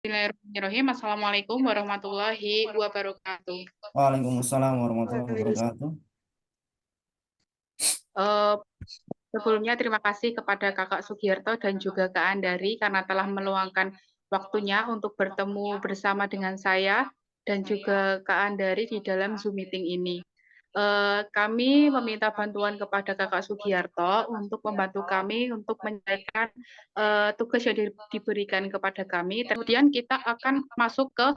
Bismillahirrahmanirrahim. Assalamualaikum warahmatullahi wabarakatuh. Waalaikumsalam warahmatullahi wabarakatuh. Eh, Sebelumnya terima kasih kepada Kakak Sugiarto dan juga Kak Andari karena telah meluangkan waktunya untuk bertemu bersama dengan saya dan juga Kak Andari di dalam Zoom meeting ini. Kami meminta bantuan kepada Kakak Sugiarto untuk membantu kami untuk menyelesaikan tugas yang diberikan kepada kami. Kemudian kita akan masuk ke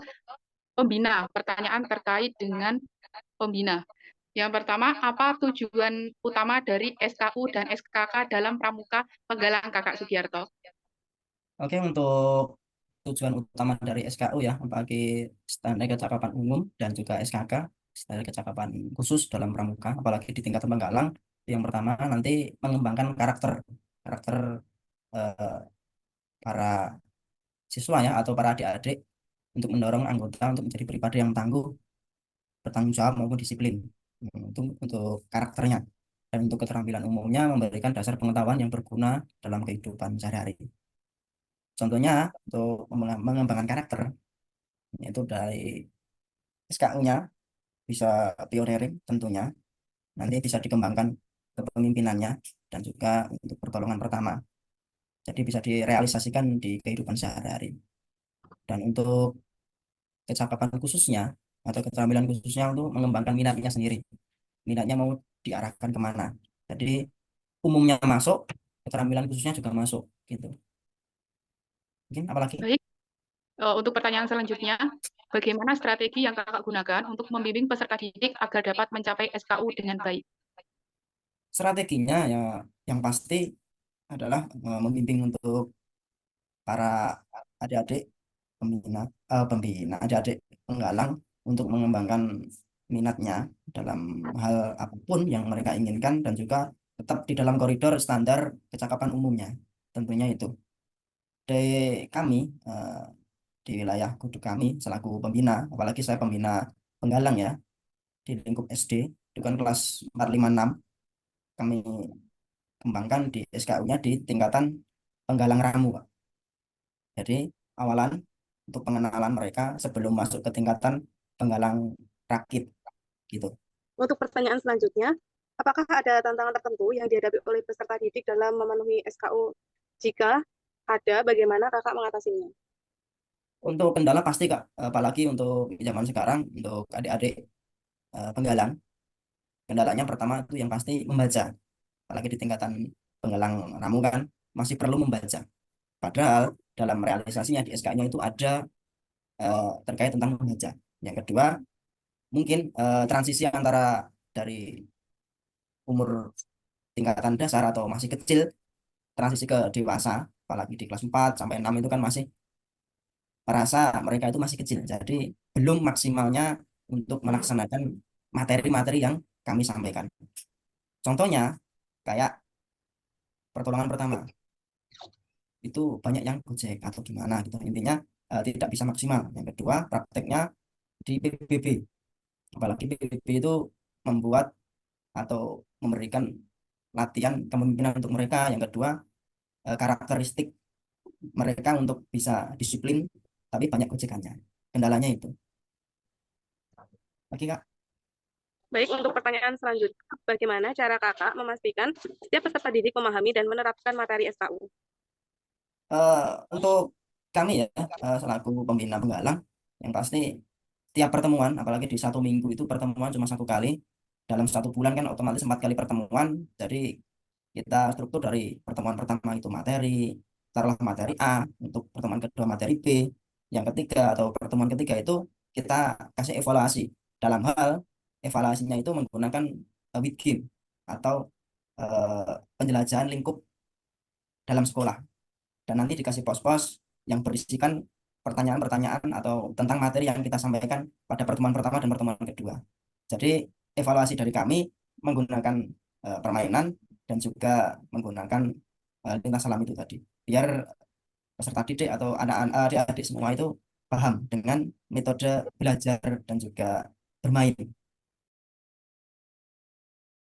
pembina, pertanyaan terkait dengan pembina. Yang pertama, apa tujuan utama dari SKU dan SKK dalam Pramuka Penggalang Kakak Sugiarto? Oke, untuk tujuan utama dari SKU ya, bagi standar kecakapan umum dan juga SKK, standar kecakapan khusus dalam pramuka, apalagi di tingkat Penggalang, yang pertama nanti mengembangkan karakter eh, para siswa ya atau para adik-adik untuk mendorong anggota untuk menjadi pribadi yang tangguh, bertanggung jawab maupun disiplin. Itu untuk karakternya. Dan untuk keterampilan umumnya memberikan dasar pengetahuan yang berguna dalam kehidupan sehari-hari. Contohnya untuk mengembangkan karakter, yaitu dari SKU-nya bisa pioneering tentunya, nanti bisa dikembangkan kepemimpinannya dan juga untuk pertolongan pertama. Jadi bisa direalisasikan di kehidupan sehari-hari. Dan untuk kecakapan khususnya atau keterampilan khususnya untuk mengembangkan minatnya sendiri. Minatnya mau diarahkan kemana. Jadi umumnya masuk, keterampilan khususnya juga masuk gitu. Mungkin apalagi? Baik, untuk pertanyaan selanjutnya, bagaimana strategi yang Kakak gunakan untuk membimbing peserta didik agar dapat mencapai SKU dengan baik? Strateginya ya yang pasti adalah membimbing untuk para adik-adik pembina adik-adik penggalang untuk mengembangkan minatnya dalam hal apapun yang mereka inginkan dan juga tetap di dalam koridor standar kecakapan umumnya tentunya itu dari kami eh, di wilayah Kudu kami selaku pembina, apalagi saya pembina penggalang ya di lingkup SD itu kan kelas 456, kami kembangkan di SKU-nya di tingkatan penggalang ramu, Pak. Jadi awalan untuk pengenalan mereka sebelum masuk ke tingkatan penggalang rakit gitu. Untuk pertanyaan selanjutnya, apakah ada tantangan tertentu yang dihadapi oleh peserta didik dalam memenuhi SKU? Jika ada, bagaimana kakak mengatasinya? Untuk kendala pasti Kak, apalagi untuk zaman sekarang untuk adik-adik penggalang, kendalanya pertama itu yang pasti membaca. Apalagi di tingkatan penggalang ramu kan masih perlu membaca. Padahal dalam realisasinya di SK-nya itu ada terkait tentang membaca. Yang kedua, mungkin transisi antara dari umur tingkatan dasar atau masih kecil transisi ke dewasa, apalagi di kelas 4 sampai 6 itu kan masih merasa mereka itu masih kecil. Jadi belum maksimalnya untuk melaksanakan materi-materi yang kami sampaikan. Contohnya kayak pertolongan pertama itu banyak yang gojek atau gimana gitu. Intinya tidak bisa maksimal. Yang kedua, prakteknya di PBB. Apalagi PBB itu membuat atau memberikan latihan kepemimpinan untuk mereka. Yang kedua, karakteristik mereka untuk bisa disiplin, tapi banyak gojekannya. Kendalanya itu. Oke, Kak. Baik, untuk pertanyaan selanjutnya, bagaimana cara kakak memastikan setiap peserta didik memahami dan menerapkan materi SKU? Eh, untuk kami ya, selaku pembina penggalang, yang pasti tiap pertemuan, apalagi di satu minggu itu pertemuan cuma satu kali, dalam satu bulan kan otomatis 4 kali pertemuan, jadi kita struktur dari pertemuan pertama itu materi, taruhlah materi A, untuk pertemuan kedua materi B, yang ketiga atau pertemuan ketiga itu kita kasih evaluasi. Dalam hal evaluasinya itu menggunakan with game atau penjelajahan lingkup dalam sekolah. Dan nanti dikasih pos-pos yang berisikan pertanyaan-pertanyaan atau tentang materi yang kita sampaikan pada pertemuan pertama dan pertemuan kedua. Jadi evaluasi dari kami menggunakan permainan dan juga menggunakan lintas alam itu tadi. Biar peserta didik atau anak-anak adik-adik semua itu paham dengan metode belajar dan juga bermain